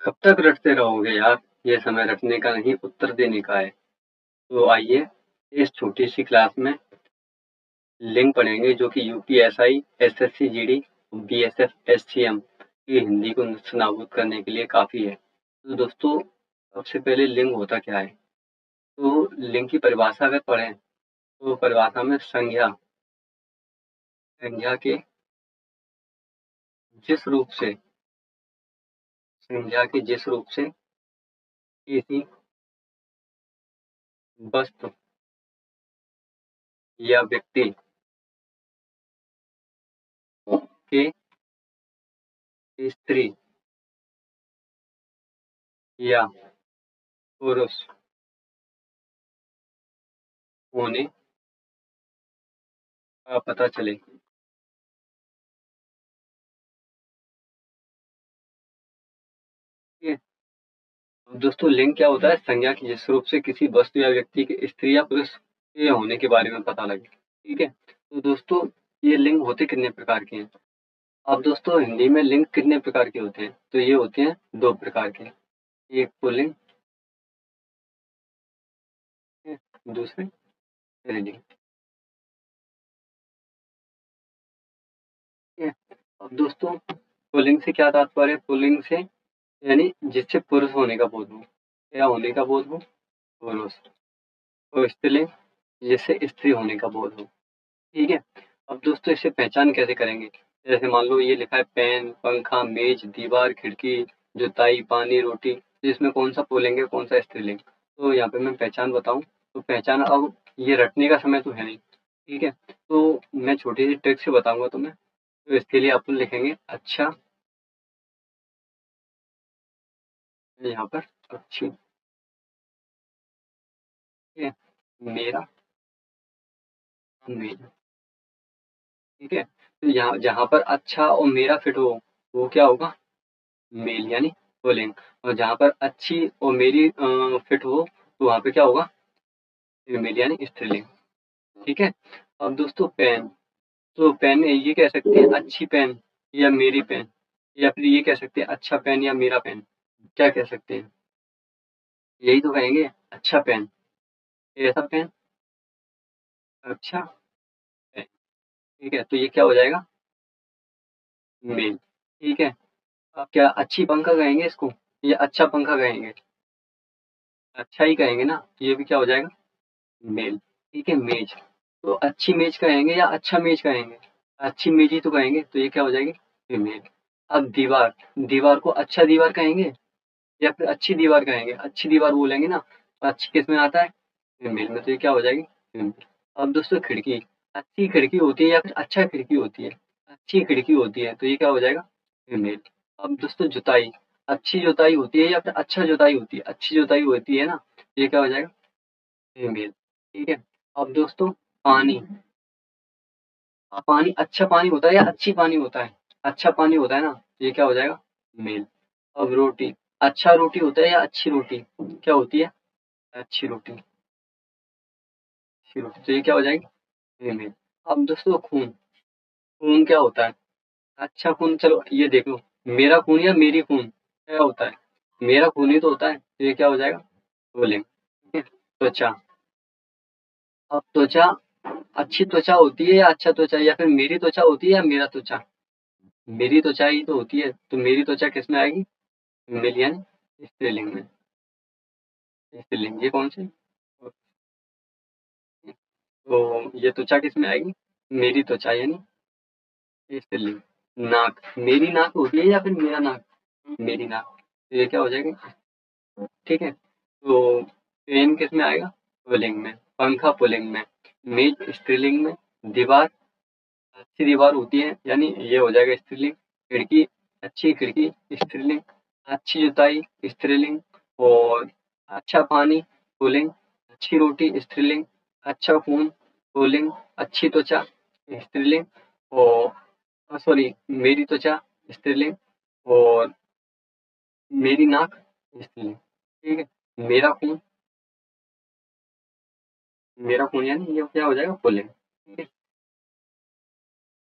कब तक रटते रहोगे यार? ये समय रटने का नहीं, उत्तर देने का है। तो आइए, इस छोटी-सी क्लास में लिंक पढ़ेंगे जो कि UPSI, SSC GD, BSF, SCM की हिंदी को नेस्तनाबूद करने के लिए काफ़ी है। तो दोस्तों, सबसे पहले लिंग होता क्या है? तो लिंग की परिभाषा अगर पढ़ें, तो परिभाषा में संज्ञा के जिस रूप से किसी वस्तु या व्यक्ति के स्त्री या पुरुष होने का पता चले। ठीक है? अब दोस्तों, लिंग क्या होता है? संज्ञा की जिस रूप से किसी वस्तु या व्यक्ति के स्त्री या पुरुष के होने के बारे में पता लगे। ठीक है? तो दोस्तों, ये लिंग होते कितने प्रकार के हैं? अब दोस्तों, हिंदी में लिंग कितने प्रकार के होते हैं? तो ये होते हैं 2 प्रकार के। एक पुल्लिंग, दूसरे स्त्रीलिंग। ठीक है? अब दोस्तों, पुल्लिंग से क्या तात्पर्य है? पुल्लिंग से यानी जिससे पुरुष होने का बोध हो, या होने का बोध हो पुरुष। और स्त्रीलिंग जिससे स्त्री होने का बोध हो। ठीक है? अब दोस्तों, इसे पहचान कैसे करेंगे? जैसे मान लो ये लिखा है पेन, पंखा, मेज, दीवार, खिड़की, जुताई, पानी, रोटी। तो इसमें कौन सा पुल्लिंग है, कौन सा स्त्रीलिंग? तो यहाँ पे मैं पहचान बताऊं तो पहचान, अब ये रटने का समय तो है नहीं। ठीक है? तो मैं छोटी सी ट्रिक से बताऊंगा तुम्हें। तो इसके लिए अपन लिखेंगे अच्छा, यहाँ पर अच्छी। ठीक है? मेरा, मेरा। ठीक है? तो यहाँ जहाँ पर अच्छा और मेरा फिट हो, वो क्या होगा? मेल यानी पुल्लिंग। और जहाँ पर अच्छी और मेरी फिट हो, तो वहाँ पे क्या होगा? फीमेल यानी स्त्रीलिंग। ठीक है? अब दोस्तों, पेन। तो पेन ये कह सकते हैं अच्छी पेन या मेरी पेन, या फिर ये कह सकते हैं अच्छा पेन या मेरा पेन। क्या कह सकते हैं? यही तो कहेंगे, अच्छा पेन, ऐसा पेन, अच्छा पेन। ठीक है? तो ये क्या हो जाएगा? मेल। ठीक है? अब क्या अच्छी पंखा कहेंगे इसको, या अच्छा पंखा कहेंगे? अच्छा ही कहेंगे ना, तो ये भी क्या हो जाएगा? मेल। ठीक है? मेज। तो अच्छी मेज कहेंगे या अच्छा मेज कहेंगे? अच्छी मेज ही तो कहेंगे, तो ये क्या हो जाएगी? फीमेल। अब दीवार, दीवार को अच्छा दीवार कहेंगे या फिर अच्छी दीवार कहेंगे? अच्छी दीवार बोलेंगे ना, तो अच्छी किस में आता है? फीमेल में, तो ये क्या हो जाएगी? फीमेल। अब दोस्तों, खिड़की, अच्छी खिड़की होती है या फिर अच्छा खिड़की होती है? अच्छी खिड़की होती है, तो ये क्या हो जाएगा? फीमेल। अब दोस्तों, जुताई, अच्छी जुताई होती है या फिर अच्छा जुताई होती है? अच्छी जुताई होती है ना, तो ये क्या हो जाएगा? फीमेल। ठीक है? अब दोस्तों, पानी, पानी अच्छा पानी होता है या अच्छी पानी होता है? अच्छा पानी होता है ना, तो ये क्या हो जाएगा? मेल। अब रोटी, अच्छा रोटी होता है या अच्छी रोटी? क्या होती है? अच्छी रोटी, अच्छी रोटी, तो ये क्या हो जाएगी? फीमेल। अब दोस्तों, खून, खून क्या होता है? अच्छा खून, चलो ये देख लो, मेरा खून या मेरी खून क्या होता है? मेरा खून ही तो होता है, तो ये क्या हो जाएगा? पुल्लिंग। ठीक है? त्वचा, अब त्वचा, अच्छी त्वचा होती है या अच्छा त्वचा, या फिर मेरी त्वचा होती है या मेरा त्वचा? मेरी त्वचा ही तो होती है, तो मेरी त्वचा किस में आएगी? मिलियन, स्त्रीलिंग में। स्त्रीलिंग, ये कौन सी? तो ये त्वचा किस में आएगी? मेरी त्वचा यानी स्त्रीलिंग। नाक, मेरी नाक होती है या फिर मेरा नाक? मेरी नाक, तो ये क्या हो जाएगा? ठीक है? तो पेन किस में आएगा? पुल्लिंग में। पंखा पुल्लिंग में। मेज स्त्रीलिंग में। दीवार, अच्छी दीवार होती है यानी ये हो जाएगा स्त्रीलिंग। खिड़की, अच्छी खिड़की, स्त्रीलिंग। अच्छी जुताई, स्त्रीलिंग। और अच्छा पानी, पुल्लिंग। अच्छी रोटी, स्त्रीलिंग। अच्छा खून, पुल्लिंग। अच्छी त्वचा, स्त्रीलिंग। और सॉरी, मेरी त्वचा, स्त्रीलिंग। और मेरी नाक, स्त्रीलिंग। ठीक है? मेरा खून, मेरा खून यानी ये क्या हो जाएगा? पुल्लिंग। ठीक है?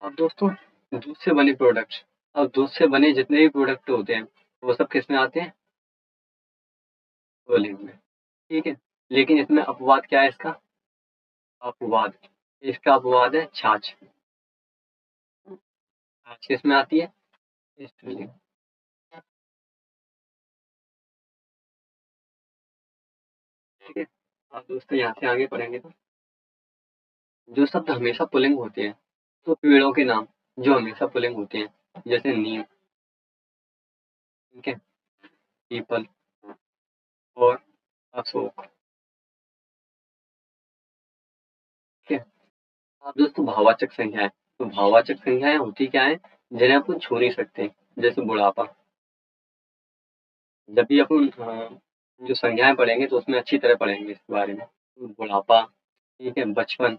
अब दोस्तों, दूध से बने प्रोडक्ट्स, अब दूध से बने जितने भी प्रोडक्ट होते हैं, वो सब किस में आते हैं? पुल्लिंग में, ठीक है? लेकिन इसमें अपवाद क्या है इसका? अपवाद, इसका अपवाद है छाछ। छाछ किसमें आती है? स्त्रीलिंग। ठीक है? अब दोस्तों यहाँ से आगे पढ़ेंगे तो जो शब्द हमेशा पुल्लिंग होते हैं, तो पेड़ों के नाम जो हमेशा पुल्लिंग होते हैं, जैसे नीम, ठीक है? पीपल और अशोक, ठीक है? अब दोस्तों भाववाचक संज्ञाएँ, तो भाववाचक संज्ञाएँ होती क्या हैं? जिन्हें अपन छू नहीं सकते, जैसे बुढ़ापा। जब भी अपन जो संज्ञाएँ पढ़ेंगे तो उसमें अच्छी तरह पढ़ेंगे इसके बारे में। तो बुढ़ापा, ठीक है? बचपन,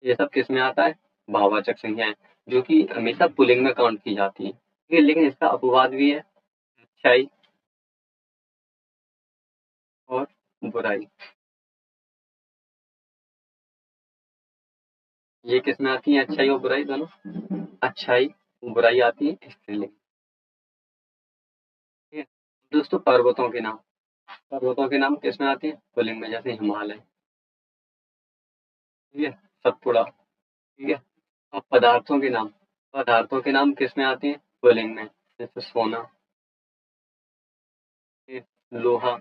ये सब किसमें आता है? भाववाचक संज्ञाएँ, जो कि हमेशा पुल्लिंग में काउंट की जाती हैं। ठीक है? लेकिन इसका अपवाद भी है, अच्छाई और बुराई। ये किसमें आती है अच्छाई और बुराई दोनों? अच्छाई, बुराई आती है स्त्रीलिंग। ठीक है? दोस्तों पर्वतों के नाम, पर्वतों के नाम किसमें आते हैं? पुल्लिंग में, जैसे हिमालय, ठीक है? सतपुड़ा, ठीक है? अब पदार्थों के नाम, पदार्थों के नाम किसमें आते हैं? पुल्लिंग में, जैसे सोना, ठीक है? लोहा,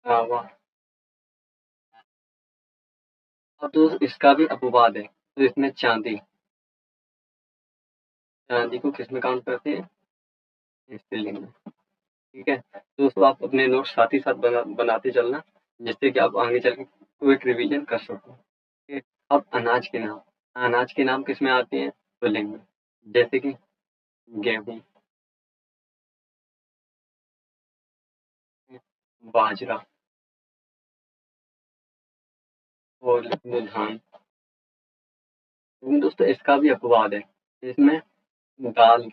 तांबा। अब तो इसका भी अपवाद है, तो इसमें चांदी, चांदी को किसमें काउंट करते हैं? स्त्रीलिंग में, ठीक है? तो दोस्तों आप अपने नोट्स साथ ही साथ बनाते चलना, जिससे कि आप आगे चल के क्विक रिवीजन कर सको। ठीक है? अब अनाज के नाम, अनाज के नाम किसमें आते हैं? पुल्लिंग में, जैसे कि गेहूँ, बाजरा और लिख लो धान। लेकिन दोस्तों इसका भी अपवाद है, इसमें दाल,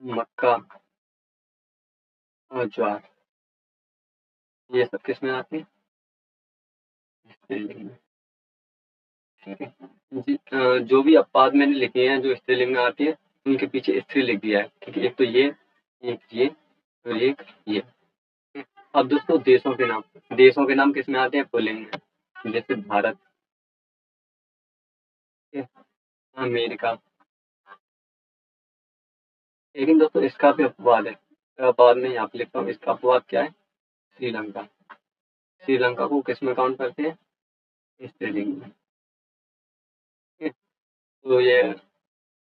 मक्का और ज्वार, ये सब किसमें आते हैं? स्त्रीलिंग में, ठीक है? जो भी अपवाद मैंने लिखे हैं जो स्त्रीलिंग में आती है, उनके पीछे स्त्री लिख दिया है, ठीक है? एक तो ये, एक ये और एक ये। अब दोस्तों देशों के नाम, देशों के नाम किसमें आते हैं? पुल्लिंग में, जैसे भारत, ठीक है? अमेरिका। लेकिन दोस्तों इसका भी अपवाद है, अपवाद में यहाँ पे लिखता हूँ, इसका अपवाद क्या है? श्रीलंका, श्रीलंका को किसमें काउंट करते हैं? स्त्रीलिंग में, ठीक है? तो ये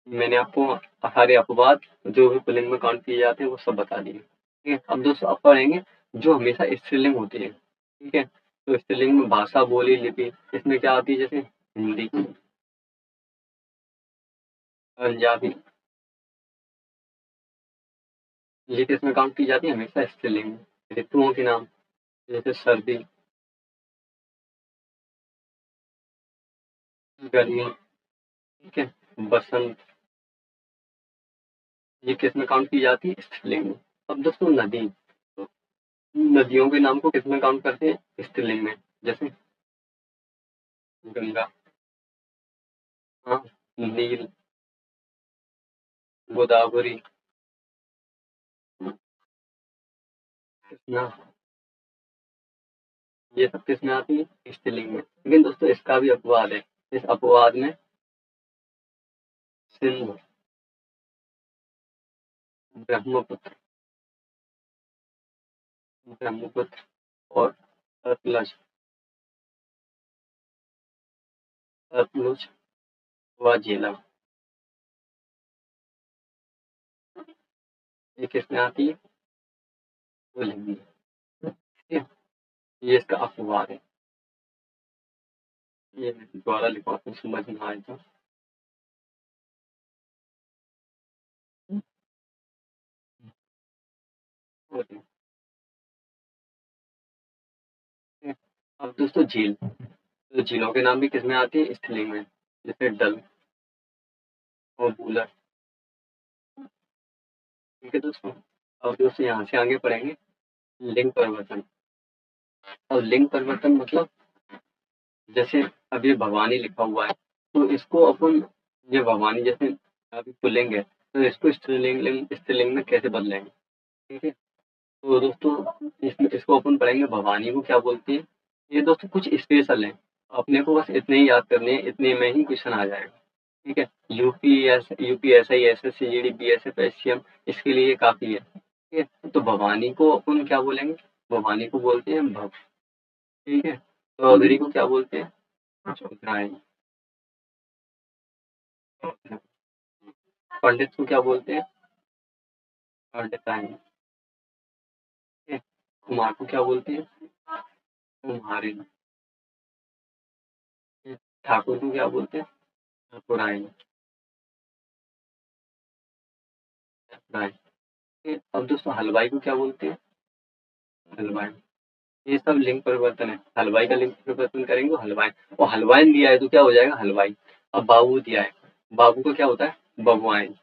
मैंने आपको सारे अपवाद जो भी पुल्लिंग में काउंट किए जाते हैं वो सब बता दिए, ठीक है? अब दोस्तों अब पढ़ेंगे जो हमेशा स्त्रीलिंग होती है, ठीक है? तो स्त्रीलिंग में भाषा, बोली, लिपि, इसमें क्या आती है? जैसे हिंदी, पंजाबी, ये किसमें काउंट की जाती है? हमेशा स्त्रीलिंग में। ऋतुओं के नाम, जैसे सर्दी, गर्मी, ठीक है? बसंत, ये किसमें काउंट की जाती है? स्त्रीलिंग में। अब दोस्तों नदी, तो नदियों के नाम को किसमें काउंट करते हैं? स्त्रीलिंग में, जैसे गंगा, हाँ, नील, गोदावरी, कृष्णा, ये सब किसमें आती है? स्त्रीलिंग में। लेकिन दोस्तों इसका भी अपवाद है, इस अपवाद में सिंधु, ब्रह्मपुत्र, ब्रह्मपुत्र और सतलज, सतलुज व झेलम, ये किसमें आती है? पुल्लिंग में, ठीक है? ये इसका अपवाद है। ये मैं दोबारा लिखवाता हूँ, समझ में आए तो। ओके, ठीक है? अब दोस्तों झील, तो झीलों के नाम भी किसमें आती है? स्त्रीलिंग में, जैसे डल और वूलर, ठीक है दोस्तों? अब दोस्तों यहाँ से आगे पढ़ेंगे लिंग परिवर्तन। और लिंग परिवर्तन मतलब जैसे अब ये भवानी लिखा हुआ है, तो इसको अपन, ये भवानी जैसे अभी पुल्लिंग है, तो इसको स्त्रीलिंग, स्त्रीलिंग में कैसे बदलेंगे? ठीक है? तो दोस्तों इसको अपन पढ़ेंगे भवानी को क्या बोलते हैं। ये दोस्तों कुछ स्पेशल है, अपने को बस इतने ही याद करने हैं, इतने में ही क्वेश्चन आ जाएगा। ठीक है, UPSI, SSC, GD, BSF, SCM, इसके लिए काफी है। ठीक है, तो भवानी को अपन क्या बोलेंगे, भवानी को बोलते हैं भव। ठीक है, चौधरी को क्या बोलते हैं, चौधरायन। पंडित को क्या बोलते हैं, पंडिताइन। ठीक है, कुमार को क्या बोलते हैं, कुम्हारिन। ठीक है, ठाकुर को क्या बोलते हैं, ठाकुरायन। ठाकुरायन। ठीक है, अब दोस्तों हलवाई को क्या बोलते हैं, हलवाई। ये सब लिंग परिवर्तन है, हलवाई का लिंग परिवर्तन करेंगे तो हलवाई, और हलवाइन दिया है तो क्या हो जाएगा, हलवाई। अब बाबू दिया है, बाबू का क्या होता है, बबुआइन।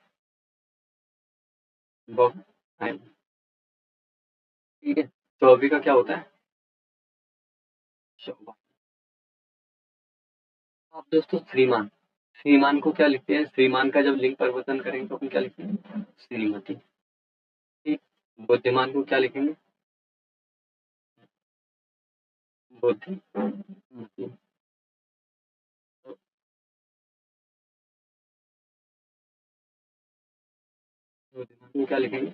बबुआइन। ठीक है, चौबे का क्या होता है, चौबा। अब दोस्तों श्रीमान, श्रीमान को क्या लिखते हैं, श्रीमान का जब लिंग परिवर्तन करेंगे तो अपन क्या लिखेंगे, श्रीमती। ठीक, बुद्धिमान को क्या लिखेंगे, बुद्धिमती। बुद्धिमान को क्या लिखेंगे,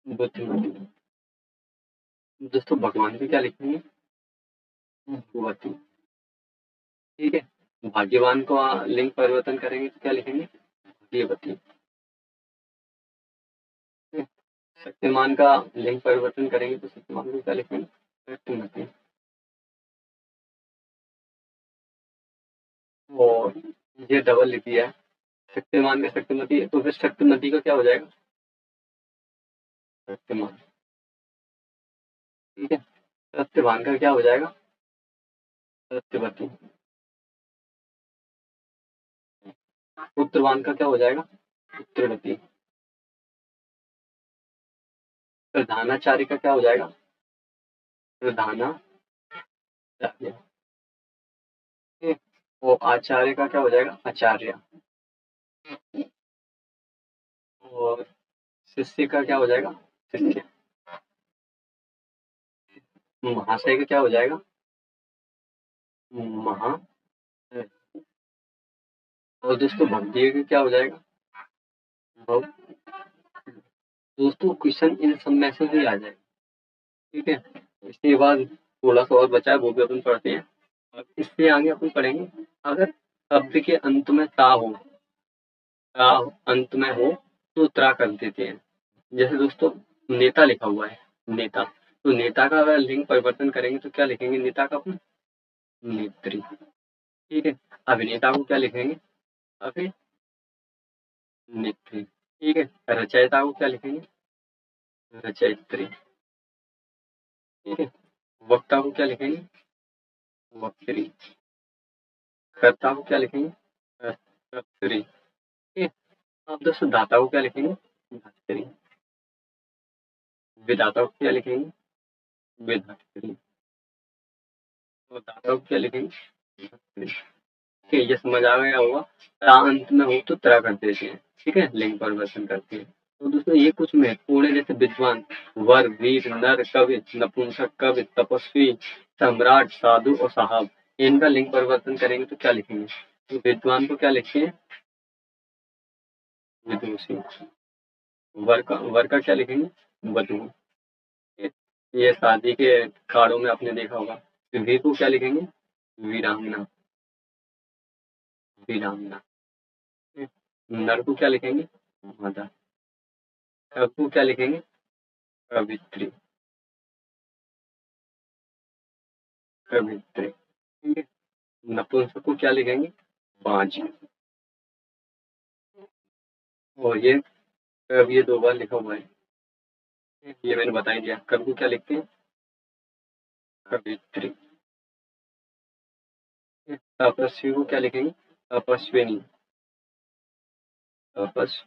बुद्धिमती। दोस्तों भगवान को क्या लिखेंगे, भगवती। ठीक है, भाग्यवान को लिंग परिवर्तन करेंगे तो क्या लिखेंगे, भाग्यवती। ठीक है, शक्तिमान का लिंग परिवर्तन करेंगे तो शक्तिमान को क्या लिखेंगे, शक्तिमती। और ये डबल लिख दिया है, शक्तिमान का शक्तिमती है, तो फिर शक्तिमती का क्या हो जाएगा, शक्तिमान। ठीक है, सत्यवान का क्या हो जाएगा, सत्यवती। पुत्रवान का क्या हो जाएगा, पुत्रवती। प्रधानाचार्य का क्या हो जाएगा, प्रधानाचार्य। ठीक है, और आचार्य का क्या हो जाएगा, आचार्य। और शिष्य का क्या हो जाएगा, शिष्य। महाशय का क्या हो जाएगा, महा। और दोस्तों भक्ति का क्या हो जाएगा, भव। दोस्तों क्वेश्चन इन सब में से ही आ जाएगा। ठीक है, इसके बाद थोड़ा सा और बचा है, वो भी अपन पढ़ते हैं। अब इससे आगे अपन पढ़ेंगे, अगर शब्द के अंत में ता हो, ता अंत में हो तो त्रा कर देते हैं। जैसे दोस्तों नेता लिखा हुआ है, नेता, तो नेता का अगर लिंग परिवर्तन करेंगे तो क्या लिखेंगे, नेता का अपन नेत्री। ठीक है, अभिनेता को क्या लिखेंगे, अभिनेत्री। ठीक है, रचयिता को क्या लिखेंगे, रचयित्री। ठीक है, वक्ता को क्या लिखेंगे, वक्त्री। कर्ता को क्या लिखेंगे, कर्त्री। ठीक है, अब दोस्तों दाता को क्या लिखेंगे, धात्री। विदाता को क्या लिखेंगे, विधात्री। और दाता को क्या लिखेंगे, धात्री। ठीक है, ये समझ आ गया होगा। ता अंत में हो तो त्रा कर देते हैं। ठीक है, लिंग परिवर्तन करते हैं। तो दोस्तों ये कुछ महत्वपूर्ण है, जैसे विद्वान, वर, वीर, नर, कवि, नपुंसक, कवि, तपस्वी, सम्राट, साधु और साहब, इनका लिंग परिवर्तन करेंगे तो क्या लिखेंगे, तो विद्वान को क्या लिखेंगे, विदुषी। वर का क्या लिखेंगे, वधु। ये शादी के कार्डों में आपने देखा होगा। वीर को क्या लिखेंगे, वीरांगना, वीरांगना। नर को क्या लिखेंगे, मादा। कब को क्या लिखेंगे, कवित्री, कवित्री। ठीक है, नपुंसक को क्या लिखेंगे, बाज। और ये कब, ये दो बार लिखा हुआ है, ये मैंने बता ही दिया। कब को क्या लिखते हैं, कवित्री। तपस्वी को क्या लिखेंगे, तपस्विनी, तपस,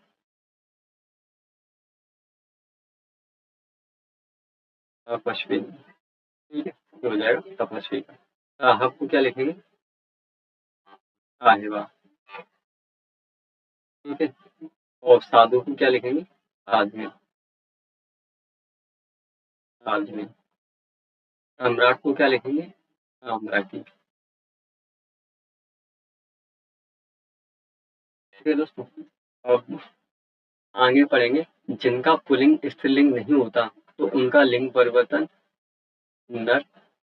तपस्विनी। ठीक है, ये हो जाएगा तपस्वी का। साहब को क्या लिखेंगे, साहिबा। ठीक है, और साधु को क्या लिखेंगे, साध्वी। राजवीर। सम्राट को क्या लिखेंगे? साम्राज्य। ठीक है दोस्तों। अब आगे पढ़ेंगे, जिनका पुल्लिंग स्त्रीलिंग नहीं होता तो उनका लिंग परिवर्तन नर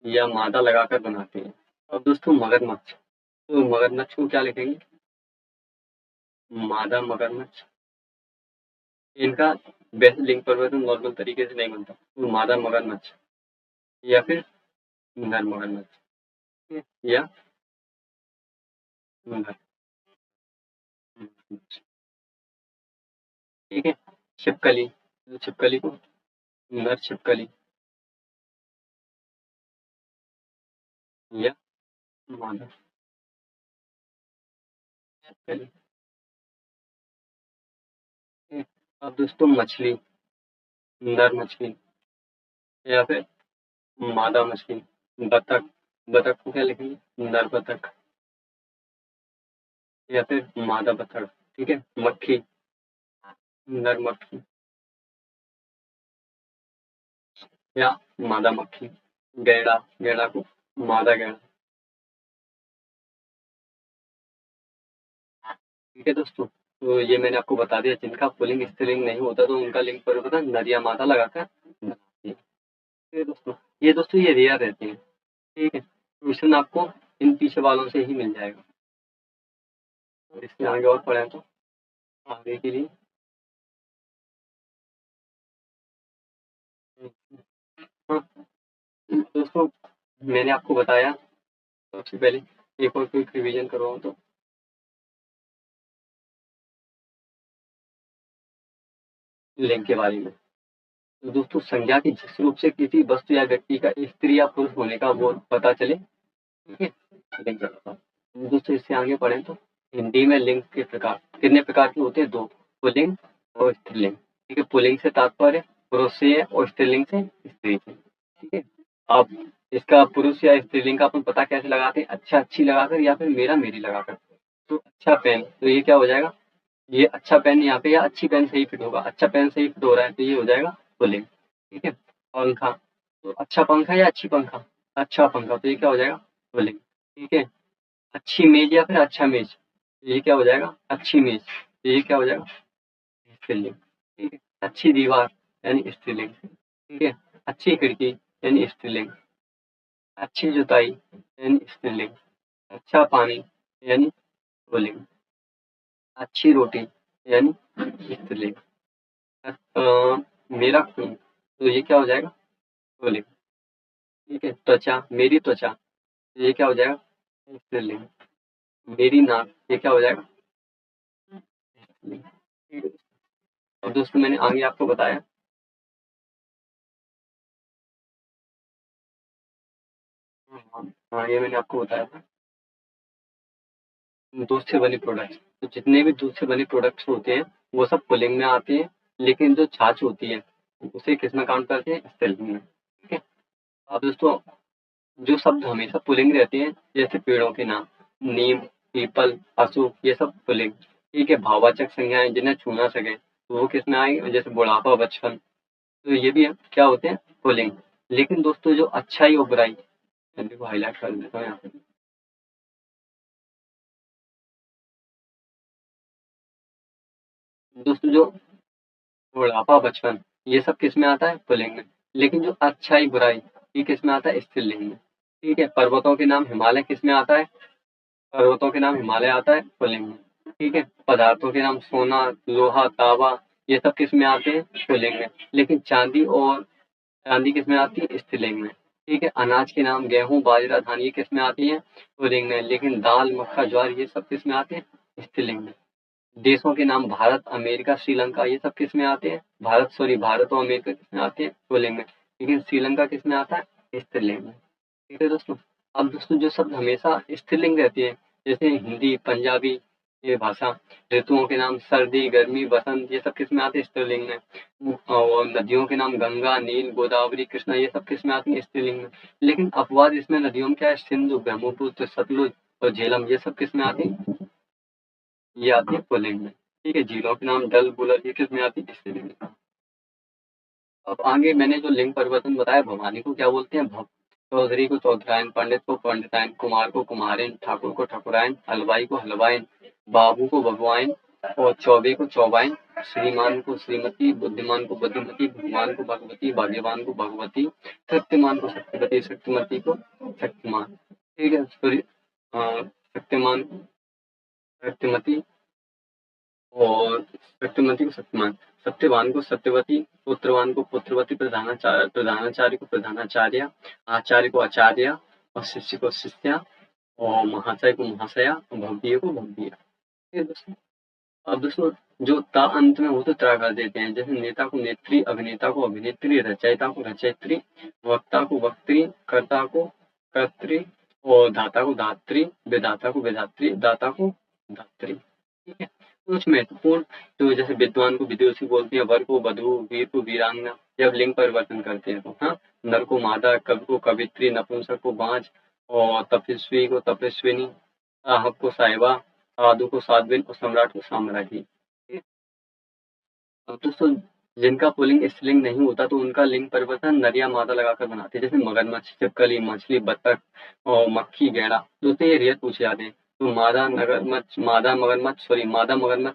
या मादा लगाकर बनाते हैं। अब दोस्तों मगरमच्छ, तो मगरमच्छ को क्या लिखेंगे? मादा मगरमच्छ। इनका वैसे लिंग परिवर्तन नॉर्मल तरीके से नहीं बनता, तो मादा मगरमच्छ या फिर नर मगरमच्छ, ठीक है? या नर। ठीक है। छिपकली, तो छिपकली को नर छिपकली या मादा छिपकली। ठीक है। अब दोस्तों मछली, नर मछली या फिर मादा मछली। बतख, बतख को क्या लिखेंगे? नर बतख या फिर मादा बतख। ठीक है। मक्खी, नर मक्खी या मादा मक्खी। गैड़ा, गैड़ा को मादा गैड़ा। ठीक है दोस्तों, तो ये मैंने आपको बता दिया, जिनका पुल्लिंग स्त्रीलिंग नहीं होता तो उनका लिंग परिवर्तन नर या मादा लगाकर बनाते हैं। ठीक है दोस्तों, ये दोस्तों ये रेयर रहते हैं। ठीक है, क्वेश्चन आपको इन पीछे वालों से ही मिल जाएगा। तो इसके आगे और पढ़ें तो आगे के लिए हाँ दोस्तों, मैंने आपको बताया सबसे पहले, एक और क्विक रिवीजन करवाऊँ तो लिंग के बारे में। तो दोस्तों संज्ञा की जिस रूप से किसी वस्तु या व्यक्ति का स्त्री या पुरुष होने का वो पता चले, ठीक है, लिंग कहलाता है। दोस्तों इससे आगे पढ़ें तो हिंदी में लिंग के प्रकार कितने प्रकार के होते हैं? दो, पुल्लिंग और स्त्रीलिंग। ठीक है, पुल्लिंग से तात्पर्य पुरुष से है और स्त्रीलिंग से स्त्री से। ठीक है। अब इसका पुरुष या स्त्रीलिंग का अपन पता कैसे लगाते हैं? अच्छा अच्छी लगाकर या फिर मेरा मेरी लगाकर। तो अच्छा पेन, तो ये क्या हो जाएगा? ये अच्छा पेन यहाँ पे या अच्छी पेन से ही फिट होगा। अच्छा पेन से ही फिट हो रहा है तो ये हो जाएगा पुल्लिंग। ठीक है। पंखा, तो अच्छा पंखा या अच्छी पंखा? अच्छा पंखा, तो ये क्या हो जाएगा? पुल्लिंग। ठीक है। अच्छी मेज या फिर अच्छा मेज, ये क्या हो जाएगा? अच्छी मेज, तो ये क्या हो जाएगा? स्त्रीलिंग। ठीक है। अच्छी दीवार यानी स्त्रीलिंग। ठीक है। अच्छी खिड़की यानी स्त्रीलिंग। अच्छी जुताई यानी स्त्रीलिंग। अच्छा पानी यानी पुल्लिंग। अच्छी रोटी यानी स्त्रीलिंग। मेरा खून, तो ये क्या हो जाएगा? पुल्लिंग। ठीक है। त्वचा, मेरी त्वचा, तो ये क्या हो जाएगा? स्त्रीलिंग। मेरी नाक, ये क्या हो जाएगा? स्त्रीलिंग। ठीक है। और दोस्तों मैंने आगे आपको बताया, हाँ हाँ, ये मैंने आपको बताया था दूध से बने प्रोडक्ट्स। तो जितने भी दूध से बने प्रोडक्ट्स होते हैं वो सब पुल्लिंग में आते हैं, लेकिन जो छाछ होती है उसे किस में काउंट करते हैं? स्त्रीलिंग में। ठीक है। अब दोस्तों जो शब्द हमेशा पुल्लिंग रहते हैं, जैसे पेड़ों के नाम, नीम, पीपल, अशोक, ये सब पुल्लिंग। ठीक है। भाववाचक संज्ञाएं जिन्हें छू ना सके तो वो किस में आएंगे? जैसे बुढ़ापा, बचपन, तो ये भी क्या होते हैं? पुल्लिंग। लेकिन दोस्तों जो अच्छाई और बुराई, मैं देखो हाईलाइट कर देता हूँ यहाँ पे। दोस्तों जो बुढ़ापा, बचपन, ये सब किस में आता है? पुल्लिंग में। लेकिन जो अच्छाई बुराई, ये किस में आता है? स्त्रीलिंग में। ठीक है। पर्वतों के नाम हिमालय किस में आता है? पर्वतों के नाम हिमालय आता है पुल्लिंग में। ठीक है। पदार्थों के नाम सोना, लोहा, तांबा, ये सब किस में आते हैं? पुल्लिंग में। लेकिन चांदी और चांदी किस में आती है? स्त्रीलिंग में। ठीक है। अनाज के नाम गेहूं, बाजरा, धान, ये किस में आती है? पुल्लिंग में। लेकिन दाल, मक्का, ज्वार, ये सब किस में आते हैं? स्त्रीलिंग में। देशों के नाम भारत, अमेरिका, श्रीलंका, ये सब किस में आते हैं? भारत और अमेरिका किस में आते हैं? पुल्लिंग में। लेकिन श्रीलंका किस में आता है? स्त्रीलिंग में। ठीक है दोस्तों। अब दोस्तों जो शब्द हमेशा स्त्रीलिंग रहती है, जैसे हिंदी, पंजाबी, ये भाषा, ऋतुओं के नाम सर्दी, गर्मी, बसंत, ये सब किस में आते हैं? स्त्रीलिंग में। और नदियों के नाम गंगा, नील, गोदावरी, कृष्णा, ये सब किस में आती है? स्त्रीलिंग में। लेकिन अपवाद इसमें नदियों में क्या है? सिंधु, ब्रह्मपुत्र, सतलुज और झेलम, ये सब किस में आती है? ये आती है पुल्लिंग में। ठीक है। झीलों के नाम डल, बुलर, ये किस में आती है? स्त्रीलिंग में। अब आगे मैंने जो लिंग परिवर्तन बताया, भवानी को क्या बोलते हैं? भव। चौधरी को चौधरायन, पंडित को पंडितायन, कुमार को कुम्हारिन, ठाकुर को ठकुरायन, हलवाई को हलवाइन, बाबू को बबुआइन और चौबे को चौबाइन, श्रीमान को श्रीमती, बुद्धिमान को बुद्धिमती, भगवान को भगवती, भाग्यवान को भगवती, शक्तिमान को शक्तिपति, शक्तिमती को शक्तिमान। ठीक है, सॉरी, शक्तिमान को शक्तिमती और शक्तिमती को शक्तिमान, सत्यवान को सत्यवती, पुत्रवान को पुत्रवती, प्रधानाचार्य को प्रधानाचार्य, आचार्य को आचार्य और शिष्य को शिष्या और महाशय को महाशया और भव्य को भव्या। ठीक है दोस्तों। अब दोस्तों जो ता अंत में हो तो त्रा कर देते हैं, जैसे नेता को नेत्री, अभिनेता को अभिनेत्री, रचयिता को रचयित्री, वक्ता को वक्त्री, कर्ता को कर्त्री और धाता को धात्री, विधाता को विधात्री, दाता को दात्री। ठीक है, कुछ महत्वपूर्ण तो जैसे विद्वान को विदुषी बोलते हैं, वर को वधु, वीर को वीरांगना, जब लिंग परिवर्तन करते हैं तो हाँ, नर को मादा, कवि को कवित्री, नपुंसक को बांझ और तपस्वी को तपस्विनी, साहब को साहिबा, साधु को साध्विन और सम्राट को साम्राज्ञी। अब दोस्तों जिनका पुल्लिंग स्त्रीलिंग नहीं होता तो उनका लिंग परिवर्तन नर या मादा लगाकर बनाते हैं, जैसे मगरमच्छ, छिपकली, मछली, बतख और मक्खी, गैंडा। दोस्तों ये रियल पूछे जाते हैं, तो मादा मगरमच्छ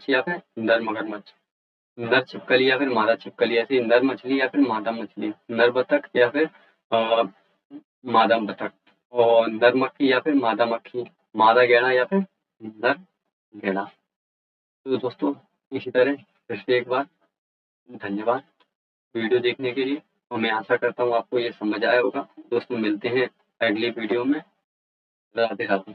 या फिर नर मगरमच्छ, नर छिपकली या फिर मादा छिपकली, ऐसे ही नर मछली या फिर मादा मछली, नर बतख या फिर अ, मादा बतख और नर मक्खी या फिर मादा मक्खी, मादा गैंडा या फिर नर गैंडा। तो दोस्तों इसी तरह फिर से एक बार धन्यवाद वीडियो देखने के लिए और मैं आशा करता हूँ आपको ये समझ आया होगा। दोस्तों मिलते हैं अगली वीडियो में। राधे राधे।